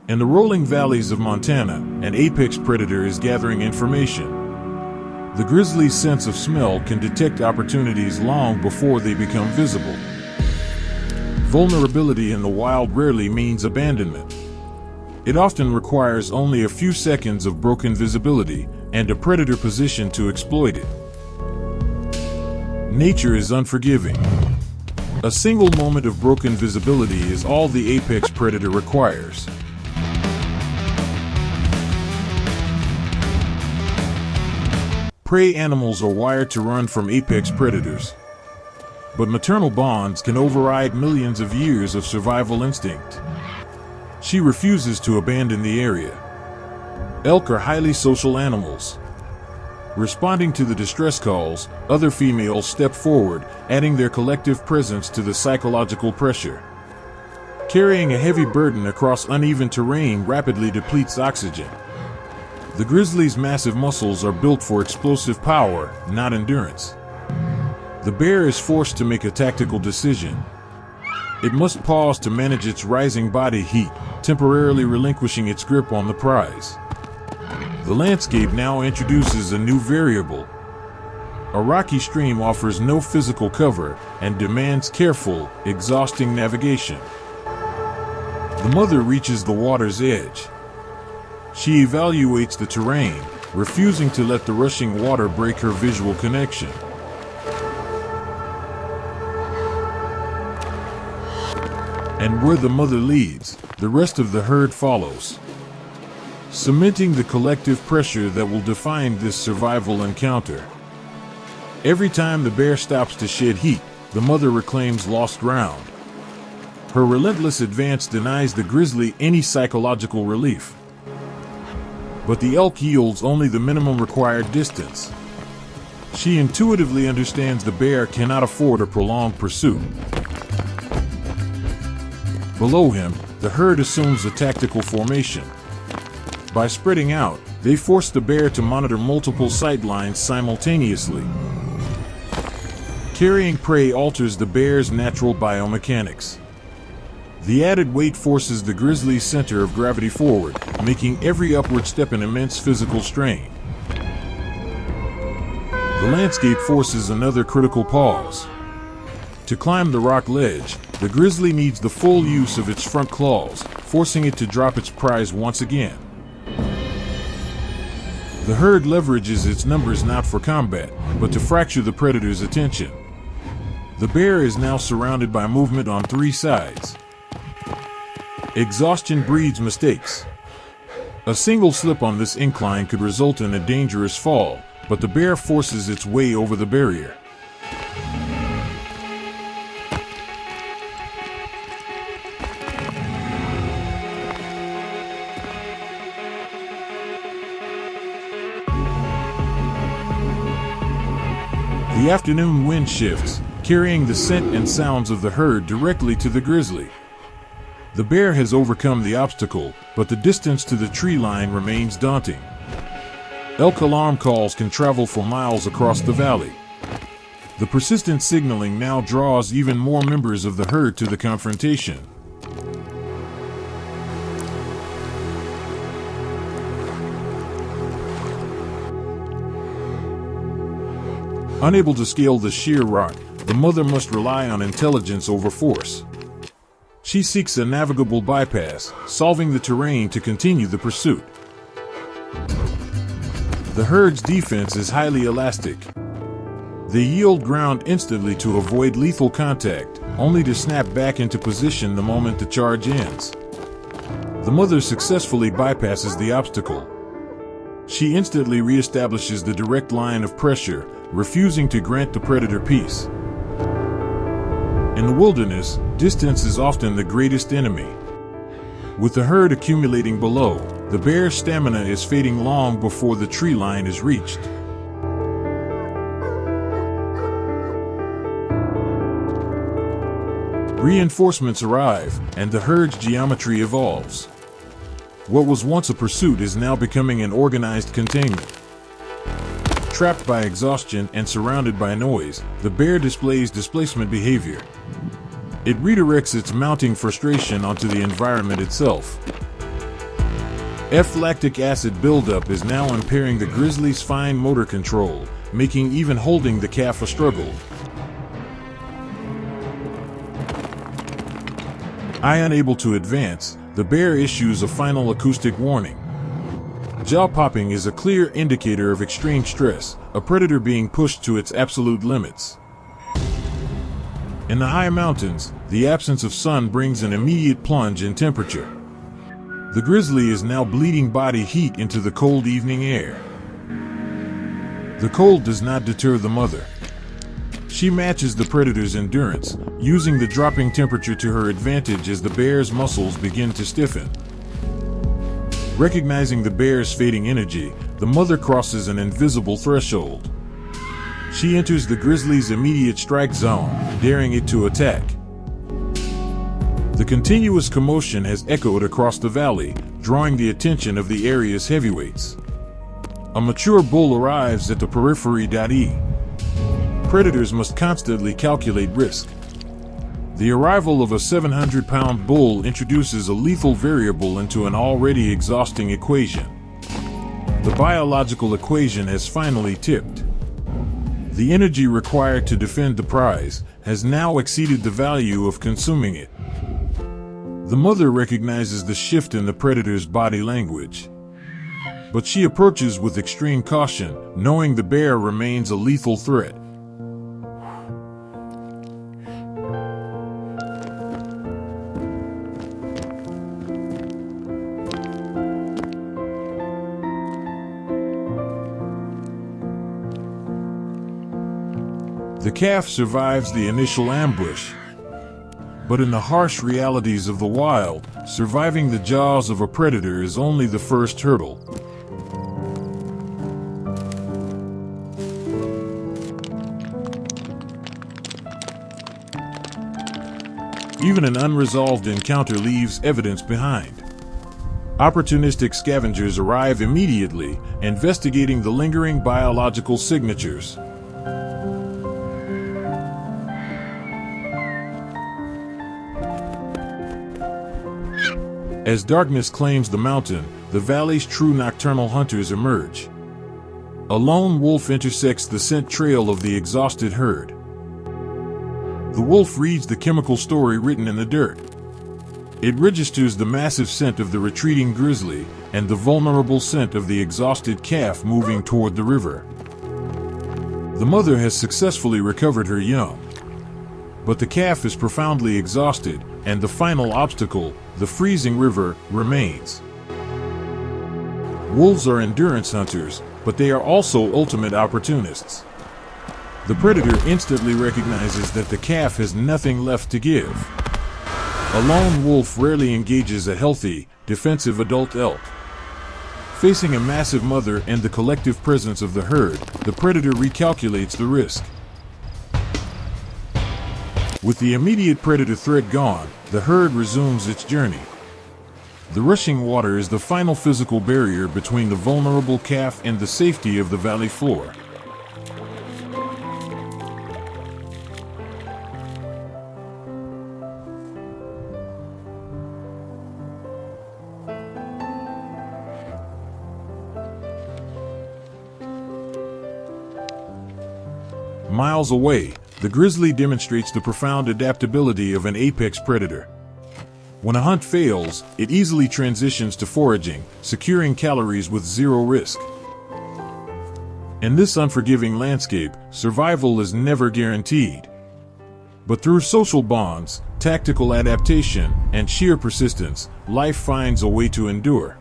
In the rolling valleys of Montana, an apex predator is gathering information. The grizzly's sense of smell can detect opportunities long before they become visible. Vulnerability in the wild rarely means abandonment. It often requires only a few seconds of broken visibility and a predator positioned to exploit it. Nature is unforgiving. A single moment of broken visibility is all the apex predator requires. Prey animals are wired to run from apex predators. But maternal bonds can override millions of years of survival instinct. She refuses to abandon the area. Elk are highly social animals. Responding to the distress calls, other females step forward, adding their collective presence to the psychological pressure. Carrying a heavy burden across uneven terrain rapidly depletes oxygen. The grizzly's massive muscles are built for explosive power, not endurance. The bear is forced to make a tactical decision. It must pause to manage its rising body heat, temporarily relinquishing its grip on the prize. The landscape now introduces a new variable. A rocky stream offers no physical cover and demands careful, exhausting navigation. The mother reaches the water's edge. She evaluates the terrain, refusing to let the rushing water break her visual connection. And where the mother leads, the rest of the herd follows, cementing the collective pressure that will define this survival encounter. Every time the bear stops to shed heat, the mother reclaims lost ground. Her relentless advance denies the grizzly any psychological relief. But the elk yields only the minimum required distance. She intuitively understands the bear cannot afford a prolonged pursuit. Below him, the herd assumes a tactical formation. By spreading out, they force the bear to monitor multiple sightlines simultaneously. Carrying prey alters the bear's natural biomechanics. The added weight forces the grizzly's center of gravity forward, making every upward step an immense physical strain. The landscape forces another critical pause. To climb the rock ledge, the grizzly needs the full use of its front claws, forcing it to drop its prize once again. The herd leverages its numbers not for combat, but to fracture the predator's attention. The bear is now surrounded by movement on three sides. Exhaustion breeds mistakes. A single slip on this incline could result in a dangerous fall, but the bear forces its way over the barrier. The afternoon wind shifts, carrying the scent and sounds of the herd directly to the grizzly. The bear has overcome the obstacle, but the distance to the tree line remains daunting. Elk alarm calls can travel for miles across the valley. The persistent signaling now draws even more members of the herd to the confrontation. Unable to scale the sheer rock, the mother must rely on intelligence over force. She seeks a navigable bypass, solving the terrain to continue the pursuit. The herd's defense is highly elastic. They yield ground instantly to avoid lethal contact, only to snap back into position the moment the charge ends. The mother successfully bypasses the obstacle. She instantly reestablishes the direct line of pressure, refusing to grant the predator peace. In the wilderness, distance is often the greatest enemy. With the herd accumulating below, the bear's stamina is fading long before the tree line is reached. Reinforcements arrive, and the herd's geometry evolves. What was once a pursuit is now becoming an organized containment. Trapped by exhaustion and surrounded by noise, the bear displays displacement behavior. It redirects its mounting frustration onto the environment itself. F-lactic acid buildup is now impairing the grizzly's fine motor control, making even holding the calf a struggle. Unable to advance, the bear issues a final acoustic warning. Jaw popping is a clear indicator of extreme stress, a predator being pushed to its absolute limits. In the high mountains, the absence of sun brings an immediate plunge in temperature. The grizzly is now bleeding body heat into the cold evening air. The cold does not deter the mother. She matches the predator's endurance, using the dropping temperature to her advantage as the bear's muscles begin to stiffen. Recognizing the bear's fading energy, the mother crosses an invisible threshold. She enters the grizzly's immediate strike zone, daring it to attack. The continuous commotion has echoed across the valley, drawing the attention of the area's heavyweights. A mature bull arrives at the periphery.e. Predators must constantly calculate risk. The arrival of a 700-pound bull introduces a lethal variable into an already exhausting equation. The biological equation has finally tipped. The energy required to defend the prize has now exceeded the value of consuming it. The mother recognizes the shift in the predator's body language. But she approaches with extreme caution, knowing the bear remains a lethal threat. The calf survives the initial ambush. But in the harsh realities of the wild, surviving the jaws of a predator is only the first hurdle. Even an unresolved encounter leaves evidence behind. Opportunistic scavengers arrive immediately, investigating the lingering biological signatures. As darkness claims the mountain, the valley's true nocturnal hunters emerge. A lone wolf intersects the scent trail of the exhausted herd. The wolf reads the chemical story written in the dirt. It registers the massive scent of the retreating grizzly and the vulnerable scent of the exhausted calf moving toward the river. The mother has successfully recovered her young. But the calf is profoundly exhausted, and the final obstacle, the freezing river, remains. Wolves are endurance hunters, but they are also ultimate opportunists. The predator instantly recognizes that the calf has nothing left to give. A lone wolf rarely engages a healthy, defensive adult elk. Facing a massive mother and the collective presence of the herd, the predator recalculates the risk. With the immediate predator threat gone, the herd resumes its journey. The rushing water is the final physical barrier between the vulnerable calf and the safety of the valley floor. Miles away, the grizzly demonstrates the profound adaptability of an apex predator. When a hunt fails, it easily transitions to foraging, securing calories with zero risk. In this unforgiving landscape, survival is never guaranteed. But through social bonds, tactical adaptation, and sheer persistence, life finds a way to endure.